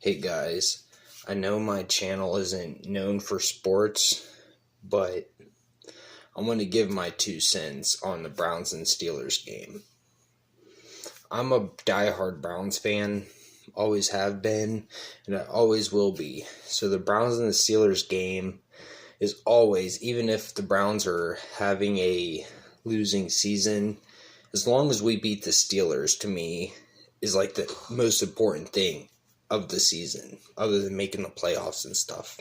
Hey guys, I know my channel isn't known for sports, but I'm going to give my 2 cents on the Browns and Steelers game. I'm a diehard Browns fan, always have been, and I always will be. So the Browns and the Steelers game is always, even if the Browns are having a losing season, as long as we beat the Steelers, to me, is like the most important thing of the season, other than making the playoffs and stuff.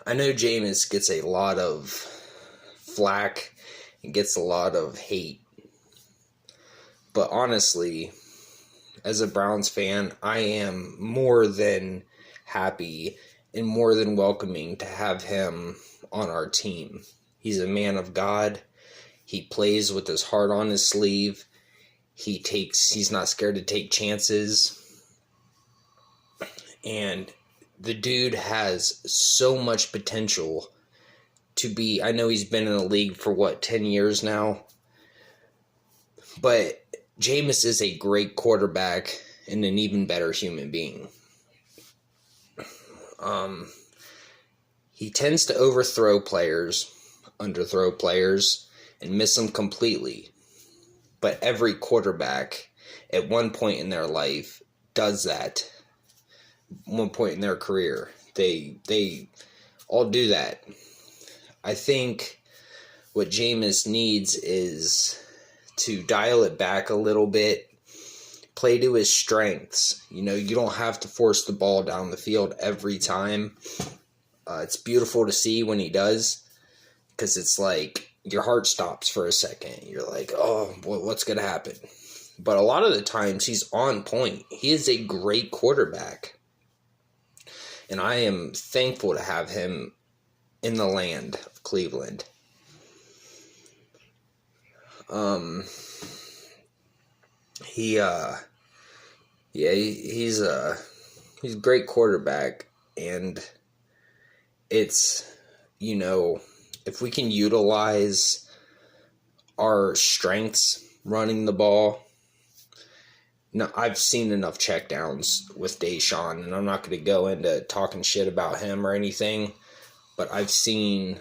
I know Jameis gets a lot of flack and gets a lot of hate, but honestly, as a Browns fan, I am more than happy and more than welcoming to have him on our team. He's a man of God. He plays with his heart on his sleeve. He's not scared to take chances. And the dude has so much potential to be, I know he's been in the league for 10 years now, but Jameis is a great quarterback and an even better human being. He tends to underthrow players, and miss them completely. But every quarterback at one point in their life does that. One point in their career. They all do that. I think what Jameis needs is to dial it back a little bit, play to his strengths. You don't have to force the ball down the field every time. It's beautiful to see when he does, because it's like your heart stops for a second. You're like, oh, what's going to happen? But a lot of the times he's on point. He is a great quarterback. And I am thankful to have him in the land of Cleveland. He's a great quarterback, and it's, if we can utilize our strengths running the ball. No, I've seen enough checkdowns with Deshaun, and I'm not going to go into talking shit about him or anything, but I've seen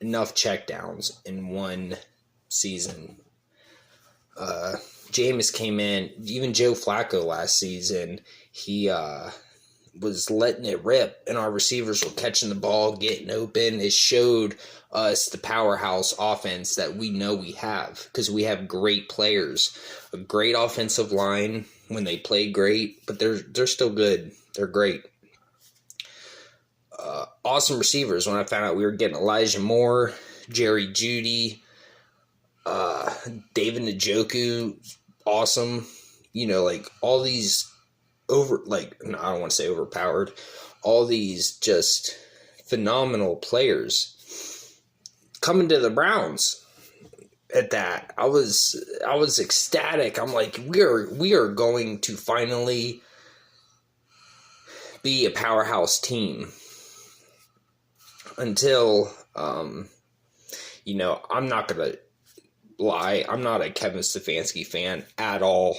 enough checkdowns in one season. Jameis came in, even Joe Flacco last season, he was letting it rip, and our receivers were catching the ball, getting open. It showed us the powerhouse offense that we know we have, because we have great players, a great offensive line when they play great, but they're still good. They're great. Awesome receivers. When I found out we were getting Elijah Moore, Jerry Jeudy, David Njoku, awesome. All these I don't want to say overpowered, all these just phenomenal players coming to the Browns. At that, I was ecstatic. I'm like, we are going to finally be a powerhouse team. Until I'm not gonna lie, I'm not a Kevin Stefanski fan at all.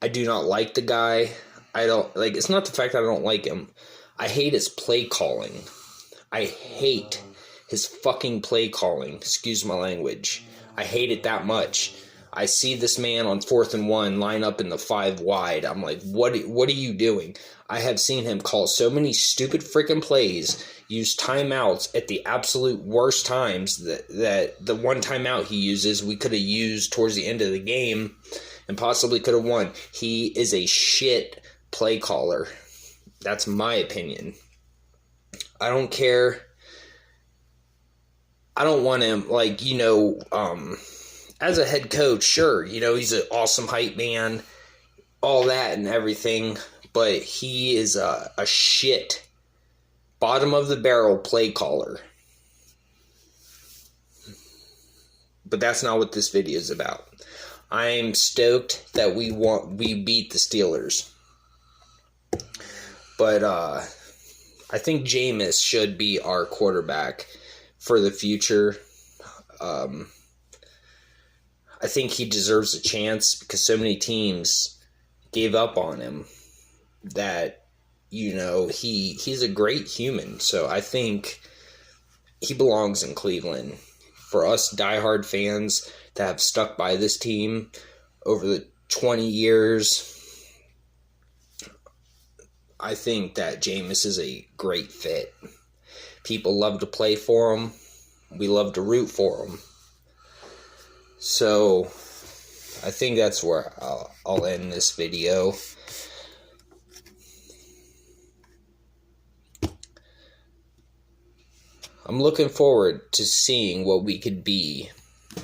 I do not like the guy. It's not the fact that I don't like him. I hate his play calling. I hate his fucking play calling. Excuse my language. I hate it that much. I see this man on 4th and 1 line up in the 5 wide. I'm like, what are you doing? I have seen him call so many stupid freaking plays, use timeouts at the absolute worst times, that the one timeout he uses we could have used towards the end of the game and possibly could have won. He is a shit play caller. That's my opinion. I don't care. I don't want him, as a head coach, sure, he's an awesome hype man, all that and everything, but he is a shit, bottom of the barrel play caller. But that's not what this video is about. I'm stoked that we beat the Steelers. But I think Jameis should be our quarterback for the future. I think he deserves a chance because so many teams gave up on him. that, he's a great human. So I think he belongs in Cleveland. For us diehard fans that have stuck by this team over the 20 years, I think that Jameis is a great fit. People love to play for him. We love to root for him. So I think that's where I'll end this video. I'm looking forward to seeing what we could be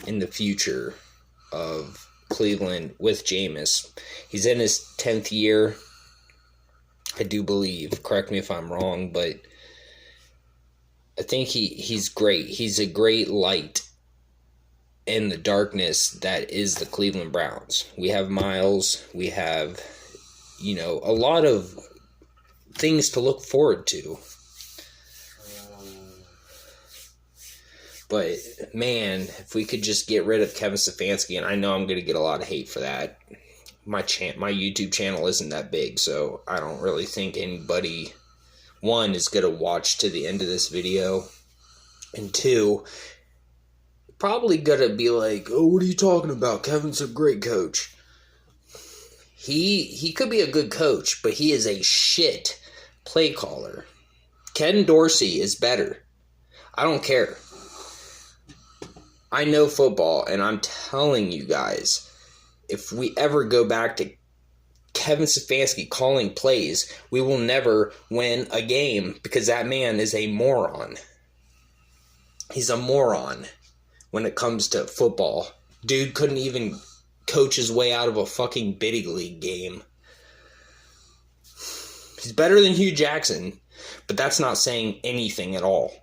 in the future of Cleveland with Jameis. He's in his 10th year, I do believe. Correct me if I'm wrong, but I think he's great. He's a great light in the darkness that is the Cleveland Browns. We have Miles. We have, a lot of things to look forward to. But, man, if we could just get rid of Kevin Stefanski, and I know I'm going to get a lot of hate for that. My YouTube channel isn't that big, so I don't really think anybody, one, is going to watch to the end of this video, and two, probably going to be like, oh, what are you talking about? Kevin's a great coach. He could be a good coach, but he is a shit play caller. Ken Dorsey is better. I don't care. I know football, and I'm telling you guys, if we ever go back to Kevin Stefanski calling plays, we will never win a game because that man is a moron. He's a moron when it comes to football. Dude couldn't even coach his way out of a fucking biddy league game. He's better than Hugh Jackson, but that's not saying anything at all.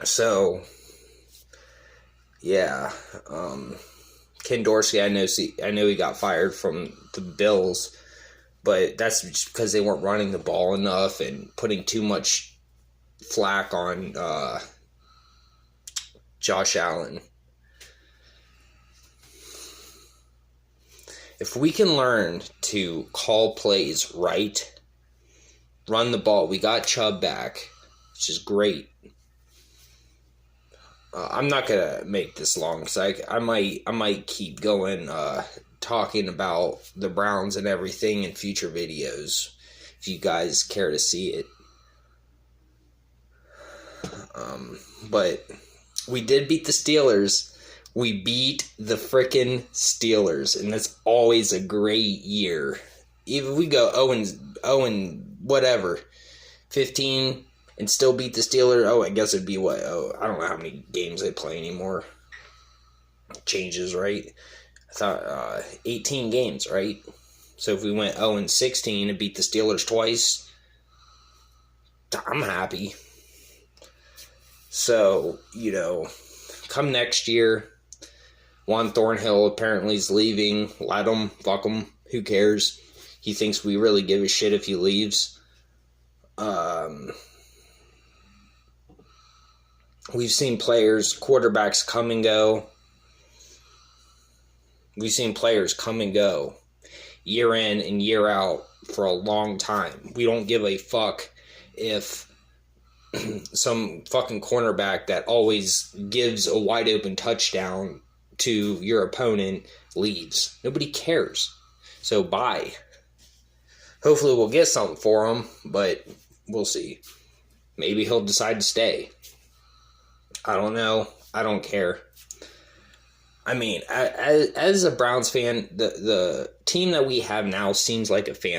So, yeah, Ken Dorsey, I know he got fired from the Bills, but that's just because they weren't running the ball enough and putting too much flack on Josh Allen. If we can learn to call plays right, run the ball, we got Chubb back, which is great. I'm not gonna make this long because I might keep going talking about the Browns and everything in future videos if you guys care to see it. But we did beat the Steelers. We beat the frickin' Steelers, and that's always a great year. Even if we go 0 whatever, 15. And still beat the Steelers. Oh, I guess it'd be what? Oh, I don't know how many games they play anymore. Changes, right? I thought 18 games, right? So if we went 0-16 and beat the Steelers twice, I'm happy. So, come next year, Juan Thornhill apparently is leaving. Let him, fuck him, who cares? He thinks we really give a shit if he leaves. We've seen quarterbacks come and go. We've seen players come and go year in and year out for a long time. We don't give a fuck if some fucking cornerback that always gives a wide open touchdown to your opponent leaves. Nobody cares. So bye. Hopefully we'll get something for him, but we'll see. Maybe he'll decide to stay. I don't know. I don't care. I mean, as a Browns fan, the team that we have now seems like a fan.